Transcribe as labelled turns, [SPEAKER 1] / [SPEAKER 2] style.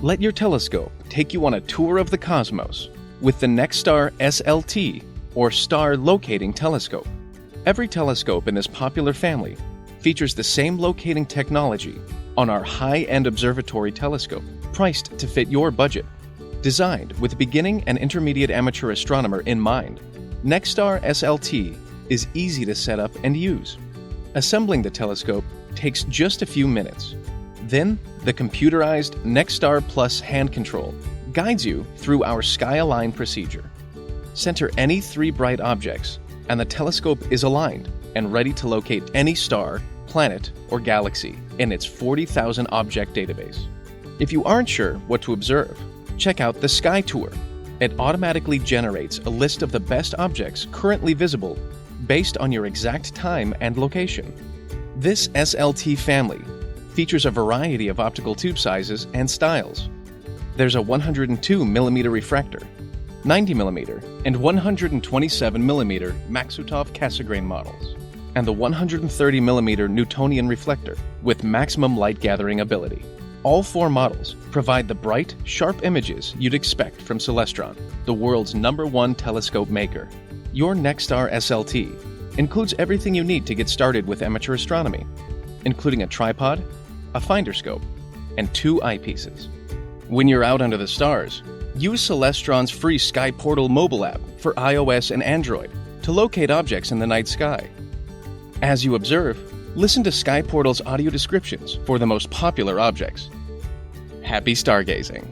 [SPEAKER 1] Let your telescope take you on a tour of the cosmos with the NexStar SLT, or Star Locating Telescope. Every telescope in this popular family features the same locating technology on our high-end observatory telescope, priced to fit your budget. Designed with beginning and intermediate amateur astronomer in mind, NexStar SLT is easy to set up and use. Assembling the telescope takes just a few minutes. Then, the computerized NexStar Plus hand control guides you through our sky-align procedure. Center any 3 bright objects, and the telescope is aligned and ready to locate any star, planet, or galaxy in its 40,000 object database. If you aren't sure what to observe, check out the Sky Tour. It automatically generates a list of the best objects currently visible based on your exact time and location. This SLT family features a variety of optical tube sizes and styles. There's a 102mm refractor, 90mm, and 127mm Maksutov-Cassegrain models, and the 130mm Newtonian reflector with maximum light gathering ability. All 4 models provide the bright, sharp images you'd expect from Celestron, the world's #1 telescope maker. Your NexStar SLT includes everything you need to get started with amateur astronomy, including a tripod, a finder scope, and 2 eyepieces. When you're out under the stars, use Celestron's free Sky Portal mobile app for iOS and Android to locate objects in the night sky. As you observe, listen to Sky Portal's audio descriptions for the most popular objects. Happy stargazing!